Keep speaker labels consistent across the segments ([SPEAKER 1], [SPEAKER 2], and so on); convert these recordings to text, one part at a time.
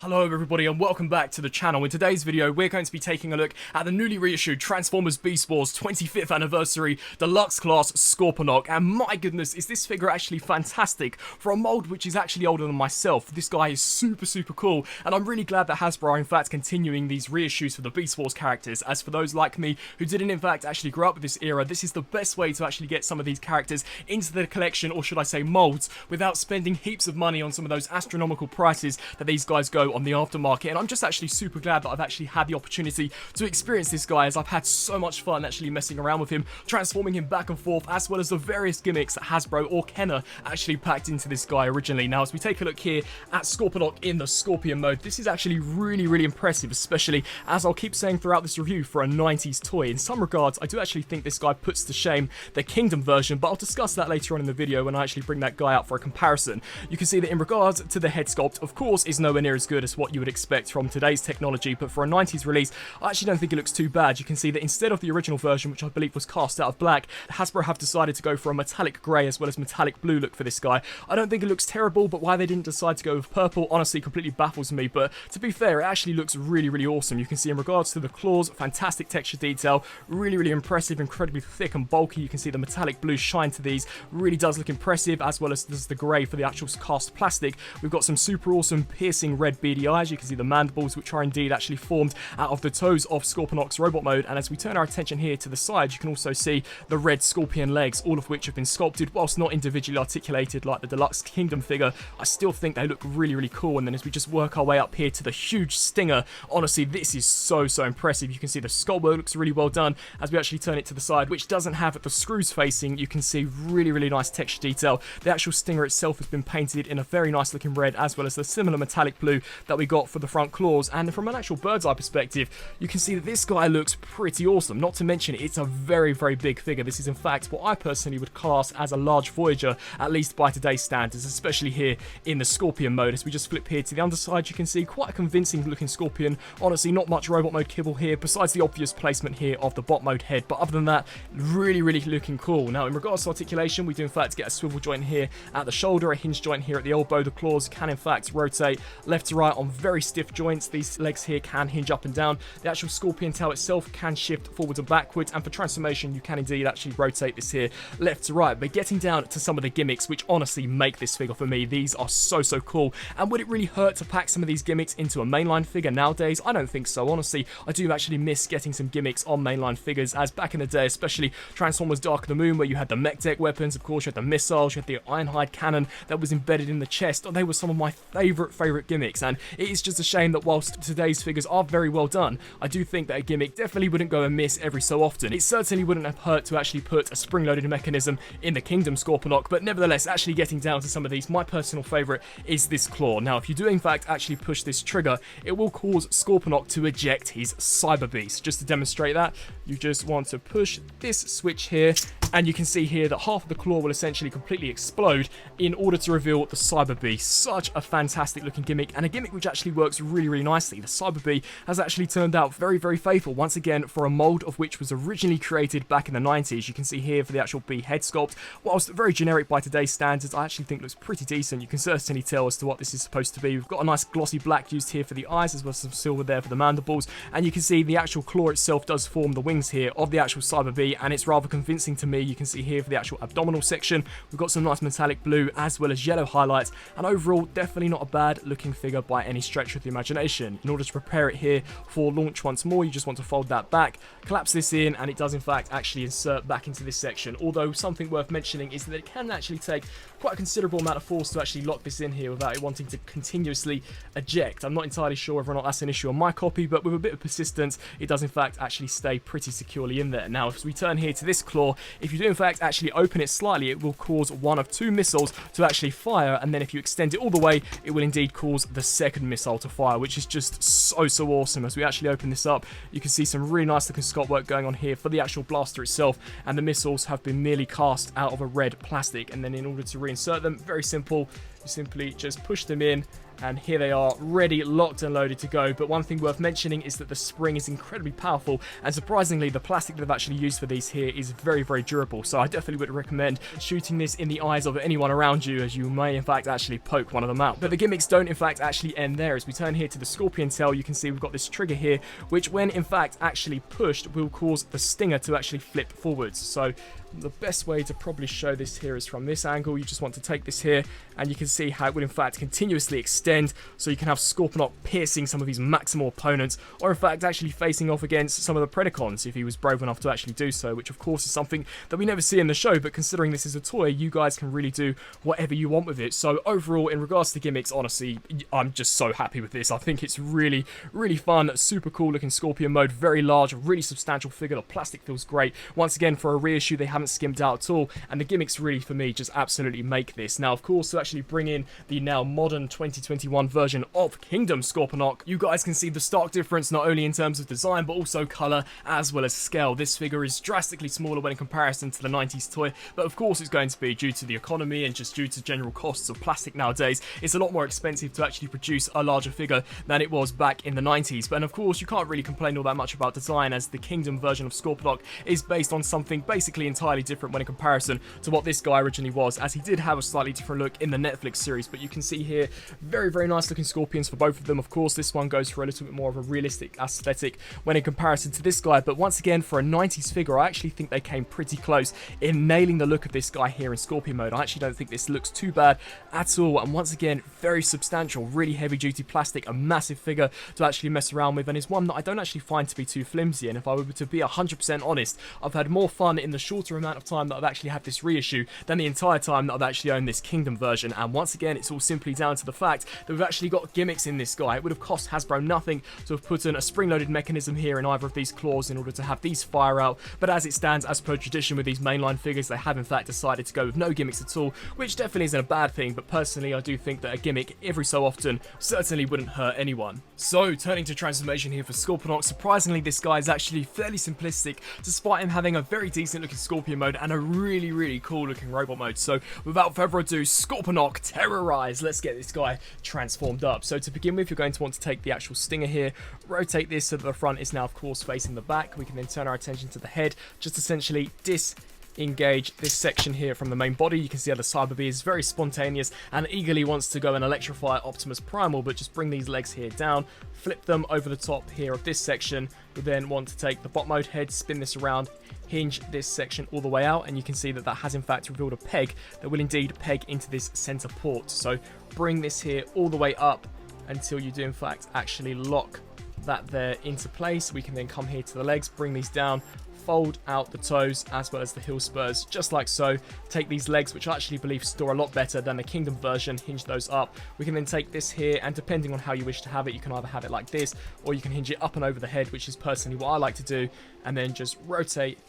[SPEAKER 1] Hello everybody and welcome back to the channel. In today's video we're going to be taking a look at the newly reissued Transformers Beast Wars 25th Anniversary Deluxe Class Scorponok, and my goodness is this figure actually fantastic for a mold which is actually older than myself. This guy is super cool, and I'm really glad that Hasbro are in fact continuing these reissues for the Beast Wars characters, as for those like me who didn't in fact actually grow up with this era, this is the best way to actually get some of these characters into the collection, or should I say molds, without spending heaps of money on some of those astronomical prices that these guys go on the aftermarket. And I'm just actually super glad that I've actually had the opportunity to experience this guy, as I've had so much fun actually messing around with him, transforming him back and forth, as well as the various gimmicks that Hasbro or Kenner actually packed into this guy originally. Now as we take a look here at Scorponok in the Scorpion mode, this is actually really impressive, especially as I'll keep saying throughout this review, for a 90s toy. In some regards I do actually think this guy puts to shame the Kingdom version, but I'll discuss that later on in the video when I actually bring that guy out for a comparison. You can see that in regards to the head sculpt, of course, is nowhere near as good as what you would expect from today's technology, but for a 90s release I actually don't think it looks too bad. You can see that instead of the original version, which I believe was cast out of black, Hasbro have decided to go for a metallic grey as well as metallic blue look for this guy. I don't think it looks terrible, but why they didn't decide to go with purple honestly completely baffles me, but to be fair, it actually looks really awesome. You can see in regards to the claws, fantastic texture detail, really impressive, incredibly thick and bulky. You can see the metallic blue shine to these, really does look impressive, as well as does the grey for the actual cast plastic. We've got some super awesome piercing red beady eyes. You can see the mandibles, which are indeed actually formed out of the toes of Scorponok's robot mode, and as we turn our attention here to the side, you can also see the red scorpion legs, all of which have been sculpted. Whilst not individually articulated like the Deluxe Kingdom figure, I still think they look really cool. And then as we just work our way up here to the huge stinger, honestly this is so impressive. You can see the sculpt work looks really well done. As we actually turn it to the side, which doesn't have the screws facing, you can see really nice texture detail. The actual stinger itself has been painted in a very nice looking red, as well as the similar metallic blue that we got for the front claws. And from an actual bird's eye perspective, you can see that this guy looks pretty awesome. Not to mention, it's a very big figure. This is in fact what I personally would class as a large Voyager, at least by today's standards, especially here in the Scorpion mode. As we just flip here to the underside, you can see quite a convincing looking Scorpion. Honestly, not much robot mode kibble here, besides the obvious placement here of the bot mode head, but other than that, really looking cool. Now in regards to articulation, we do in fact get a swivel joint here at the shoulder, a hinge joint here at the elbow. The claws can in fact rotate left to right on very stiff joints. These legs here can hinge up and down. The actual Scorpion tail itself can shift forwards and backwards, and for transformation you can indeed actually rotate this here left to right. But getting down to some of the gimmicks which honestly make this figure for me, these are so cool. And would it really hurt to pack some of these gimmicks into a mainline figure nowadays? I don't think so. Honestly, I do actually miss getting some gimmicks on mainline figures, as back in the day, especially Transformers Dark of the Moon, where you had the mech deck weapons, of course you had the missiles, you had the Ironhide cannon that was embedded in the chest. They were some of my favorite gimmicks, and it is just a shame that whilst today's figures are very well done, I do think that a gimmick definitely wouldn't go amiss every so often. It certainly wouldn't have hurt to actually put a spring-loaded mechanism in the Kingdom Scorponok, but nevertheless, actually getting down to some of these, my personal favourite is this claw. Now if you do in fact actually push this trigger, it will cause Scorponok to eject his Cyber Beast. Just to demonstrate that, you just want to push this switch here, and you can see here that half of the claw will essentially completely explode in order to reveal the Cyber Beast. Such a fantastic looking gimmick, and a gimmick which actually works really nicely. The Cyber Bee has actually turned out very faithful once again for a mold of which was originally created back in the 90s. You can see here for the actual bee head sculpt, whilst very generic by today's standards, I actually think looks pretty decent. You can certainly tell as to what this is supposed to be. We've got a nice glossy black used here for the eyes, as well as some silver there for the mandibles, and you can see the actual claw itself does form the wings here of the actual Cyber Bee, and it's rather convincing to me. You can see here for the actual abdominal section, we've got some nice metallic blue as well as yellow highlights, and overall definitely not a bad looking figure by any stretch of the imagination. In order to prepare it here for launch once more, you just want to fold that back, collapse this in, and it does in fact actually insert back into this section. Although something worth mentioning is that it can actually take quite a considerable amount of force to actually lock this in here without it wanting to continuously eject. I'm not entirely sure whether or not that's an issue on my copy, but with a bit of persistence it does in fact actually stay pretty securely in there. Now if we turn here to this claw, if you do in fact actually open it slightly, it will cause one of two missiles to actually fire, and then if you extend it all the way, it will indeed cause the second missile to fire, which is just so awesome. As we actually open this up, you can see some really nice looking sculpt work going on here for the actual blaster itself, and the missiles have been merely cast out of a red plastic. And then in order to reinsert them, very simple, you simply just push them in, And here they are, ready, locked and loaded to go. But one thing worth mentioning is that the spring is incredibly powerful, and surprisingly the plastic they've actually used for these here is very, very durable. So I definitely would recommend shooting this in the eyes of anyone around you, as you may in fact actually poke one of them out. But the gimmicks don't in fact actually end there. As we turn here to the Scorpion tail, you can see we've got this trigger here, which when in fact actually pushed will cause the stinger to actually flip forwards. So the best way to probably show this here is from this angle. You just want to take this here and you can see how it would in fact continuously extend, so you can have Scorponok piercing some of these maximal opponents, or in fact actually facing off against some of the Predacons if he was brave enough to actually do so, which of course is something that we never see in the show, but considering this is a toy, you guys can really do whatever you want with it. So overall, in regards to gimmicks, honestly, I'm just so happy with this. I think it's really, really fun, super cool looking Scorpion mode, very large, really substantial figure. The plastic feels great. Once again, for a reissue, they haven't skimmed out at all, and the gimmicks really, for me, just absolutely make this. Now, of course, to actually bring in the now modern 2021 version of Kingdom Scorponok, you guys can see the stark difference not only in terms of design, but also color as well as scale. This figure is drastically smaller when in comparison to the 90s toy, but of course it's going to be due to the economy and just due to general costs of plastic nowadays. It's a lot more expensive to actually produce a larger figure than it was back in the 90s, but of course you can't really complain all that much about design, as the Kingdom version of Scorponok is based on something basically entirely different when in comparison to what this guy originally was, as he did have a slightly different look in the Netflix series. But you can see here, very, very nice looking Scorpions for both of them. Of course, this one goes for a little bit more of a realistic aesthetic when in comparison to this guy, but once again, for a 90s figure, I actually think they came pretty close in nailing the look of this guy here in Scorpion mode. I actually don't think this looks too bad at all, and once again, very substantial, really heavy duty plastic, a massive figure to actually mess around with, and is one that I don't actually find to be too flimsy. And if I were to be 100% honest, I've had more fun in the shorter amount of time that I've actually had this reissue than the entire time that I've actually owned this Kingdom version. And once again, it's all simply down to the fact that we've actually got gimmicks in this guy. It would have cost Hasbro nothing to have put in a spring-loaded mechanism here in either of these claws in order to have these fire out, but as it stands, as per tradition with these mainline figures, they have in fact decided to go with no gimmicks at all, which definitely isn't a bad thing, but personally I do think that a gimmick every so often certainly wouldn't hurt anyone. So turning to transformation here for Scorponok, surprisingly this guy is actually fairly simplistic, despite him having a very decent looking Scorpion mode and a really, really cool looking robot mode. So without further ado, Scorponok terrorize. Let's get this guy transformed up. So to begin with, you're going to want to take the actual stinger here, rotate this so that the front is now of course facing the back. We can then turn our attention to the head, just essentially disengage this section here from the main body. You can see how the Cyber Bee is very spontaneous and eagerly wants to go and electrify Optimus Primal, but just bring these legs here down, flip them over the top here of this section. We then want to take the bot mode head, spin this around, hinge this section all the way out, and you can see that that has in fact revealed a peg that will indeed peg into this center port. So bring this here all the way up until you do in fact actually lock that there into place. We can then come here to the legs, bring these down, fold out the toes as well as the heel spurs, just like so. Take these legs, which I actually believe store a lot better than the Kingdom version, hinge those up. We can then take this here, and depending on how you wish to have it, you can either have it like this, or you can hinge it up and over the head, which is personally what I like to do, and then just rotate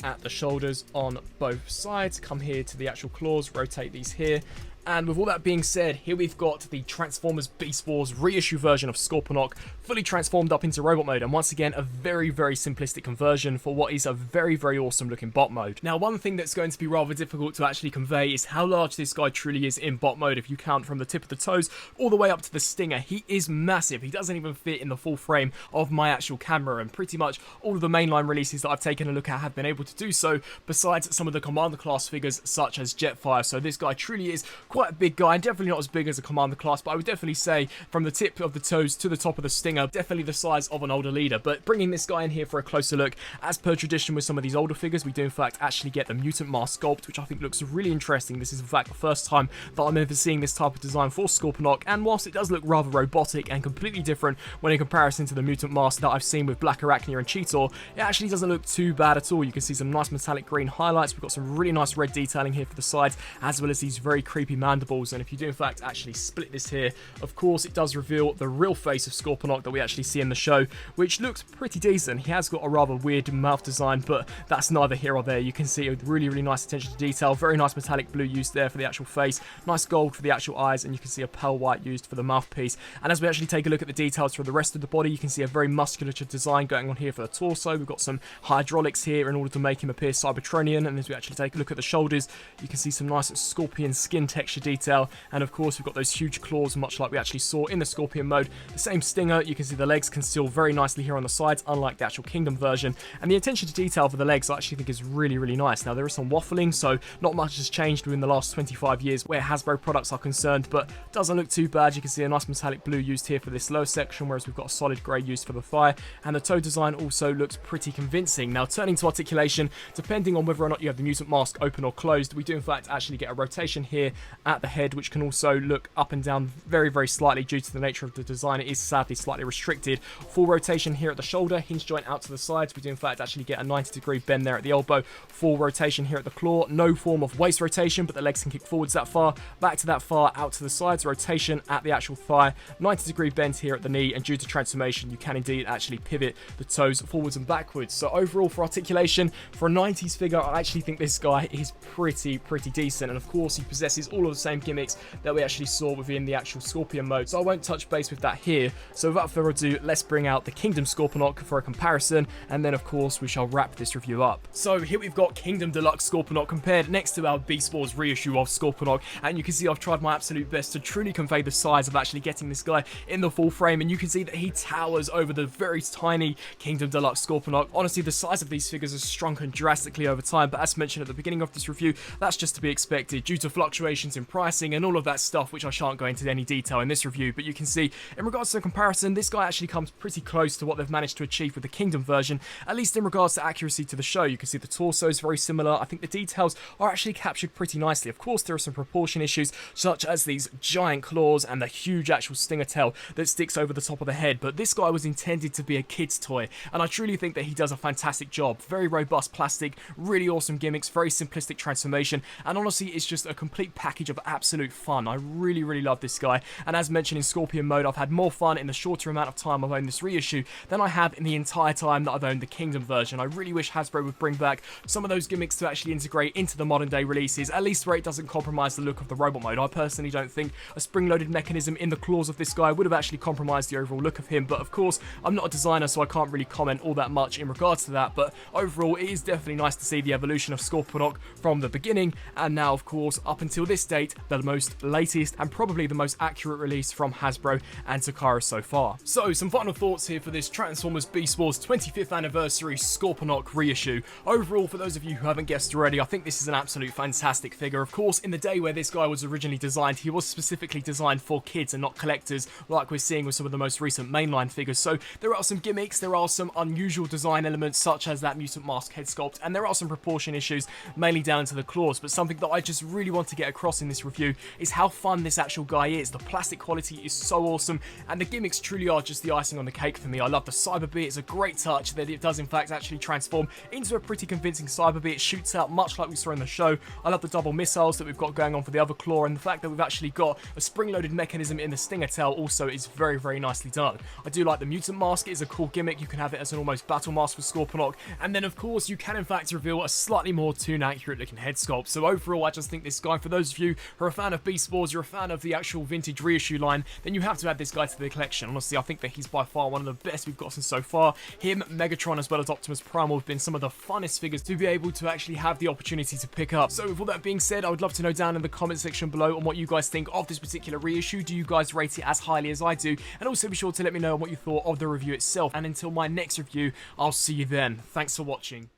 [SPEAKER 1] at the shoulders on both sides. Come here to the actual claws, rotate these here. And with all that being said, here we've got the Transformers Beast Wars reissue version of Scorponok, fully transformed up into robot mode, and once again a very, very simplistic conversion for what is a very, very awesome looking bot mode. Now, one thing that's going to be rather difficult to actually convey is how large this guy truly is in bot mode. If you count from the tip of the toes all the way up to the stinger, he is massive. He doesn't even fit in the full frame of my actual camera, and pretty much all of the mainline releases that I've taken a look at have been able to do so, besides some of the Commander class figures such as Jetfire. So this guy truly is quite a big guy, and definitely not as big as a Commander class, but I would definitely say from the tip of the toes to the top of the stinger, definitely the size of an older leader. But bringing this guy in here for a closer look, as per tradition with some of these older figures, we do in fact actually get the Mutant Mask sculpt, which I think looks really interesting. This is in fact the first time that I'm ever seeing this type of design for Scorponok, and whilst it does look rather robotic and completely different when in comparison to the Mutant Mask that I've seen with Black Arachnia and Cheetor, it actually doesn't look too bad at all. You can see some nice metallic green highlights. We've got some really nice red detailing here for the sides, as well as these very creepy mandibles. And if you do in fact actually split this here, of course it does reveal the real face of Scorponok that we actually see in the show, which looks pretty decent. He has got a rather weird mouth design, but that's neither here or there. You can see a really, really nice attention to detail, very nice metallic blue used there for the actual face, nice gold for the actual eyes, and you can see a pale white used for the mouthpiece. And as we actually take a look at the details for the rest of the body, you can see a very musculature design going on here for the torso. We've got some hydraulics here in order to make him appear Cybertronian, and as we actually take a look at the shoulders, you can see some nice scorpion skin texture texture detail, and of course we've got those huge claws, much like we actually saw in the Scorpion mode. The same stinger, you can see the legs conceal very nicely here on the sides, unlike the actual Kingdom version, and the attention to detail for the legs I actually think is really, really nice. Now there is some waffling, so not much has changed within the last 25 years where Hasbro products are concerned, but doesn't look too bad. You can see a nice metallic blue used here for this lower section, whereas we've got a solid grey used for the thigh, and the toe design also looks pretty convincing. Now turning to articulation, depending on whether or not you have the mutant mask open or closed, we do in fact actually get a rotation here at the head, which can also look up and down very, very slightly due to the nature of the design. It is sadly slightly restricted. Full rotation here at the shoulder, hinge joint out to the sides. We do in fact actually get a 90-degree bend there at the elbow. Full rotation here at the claw. No form of waist rotation, but the legs can kick forwards that far, back to that far, out to the sides. Rotation at the actual thigh. 90-degree bend here at the knee, and due to transformation, you can indeed actually pivot the toes forwards and backwards. So overall, for articulation, for a 90s figure, I actually think this guy is pretty decent. And of course, he possesses all of the same gimmicks that we actually saw within the actual Scorpion mode. So I won't touch base with that here. So without further ado, let's bring out the Kingdom Scorponok for a comparison, and then of course we shall wrap this review up. So here we've got Kingdom Deluxe Scorponok compared next to our Beast Wars reissue of Scorponok, and you can see I've tried my absolute best to truly convey the size of actually getting this guy in the full frame, and you can see that he towers over the very tiny Kingdom Deluxe Scorponok. Honestly, the size of these figures has shrunken drastically over time, but as mentioned at the beginning of this review, that's just to be expected due to fluctuations in pricing and all of that stuff, which I shan't go into any detail in this review. But you can see, in regards to the comparison, this guy actually comes pretty close to what they've managed to achieve with the Kingdom version, at least in regards to accuracy to the show. You can see the torso is very similar. I think the details are actually captured pretty nicely. Of course, there are some proportion issues, such as these giant claws and the huge actual stinger tail that sticks over the top of the head, but this guy was intended to be a kid's toy, and I truly think that he does a fantastic job. Very robust plastic, really awesome gimmicks, very simplistic transformation, and honestly, it's just a complete package of absolute fun. I really love this guy, and as mentioned in Scorpion mode, I've had more fun in the shorter amount of time I've owned this reissue than I have in the entire time that I've owned the Kingdom version. I really wish Hasbro would bring back some of those gimmicks to actually integrate into the modern day releases, at least where it doesn't compromise the look of the robot mode. I personally don't think a spring-loaded mechanism in the claws of this guy would have actually compromised the overall look of him, but of course, I'm not a designer, so I can't really comment all that much in regards to that, but overall, it is definitely nice to see the evolution of Scorponok from the beginning, and now, of course, up until this date, the most latest and probably the most accurate release from Hasbro and Takara so far. So, some final thoughts here for this Transformers Beast Wars 25th Anniversary Scorponok reissue. Overall, for those of you who haven't guessed already, I think this is an absolute fantastic figure. Of course, in the day where this guy was originally designed, he was specifically designed for kids and not collectors, like we're seeing with some of the most recent mainline figures. So, there are some gimmicks, there are some unusual design elements, such as that mutant mask head sculpt, and there are some proportion issues, mainly down to the claws, but something that I just really want to get across in this review is how fun this actual guy is. The plastic quality is so awesome, and the gimmicks truly are just the icing on the cake for me. I love the Cyber Bee. It's a great touch that it does in fact actually transform into a pretty convincing Cyber Bee. It shoots out much like we saw in the show. I love the double missiles that we've got going on for the other claw, and the fact that we've actually got a spring-loaded mechanism in the stinger tail also is very nicely done. I do like the mutant mask. It is a cool gimmick. You can have it as an almost battle mask for Scorponok, and then of course you can in fact reveal a slightly more toon accurate looking head sculpt. So overall, I just think this guy, for those of you who are a fan of Beast Wars, you're a fan of the actual vintage reissue line, then you have to add this guy to the collection. Honestly, I think that he's by far one of the best we've gotten so far. Him, Megatron, as well as Optimus Prime have been some of the funnest figures to be able to actually have the opportunity to pick up. So with all that being said, I would love to know down in the comment section below on what you guys think of this particular reissue. Do you guys rate it as highly as I do? And also be sure to let me know what you thought of the review itself. And until my next review, I'll see you then. Thanks for watching.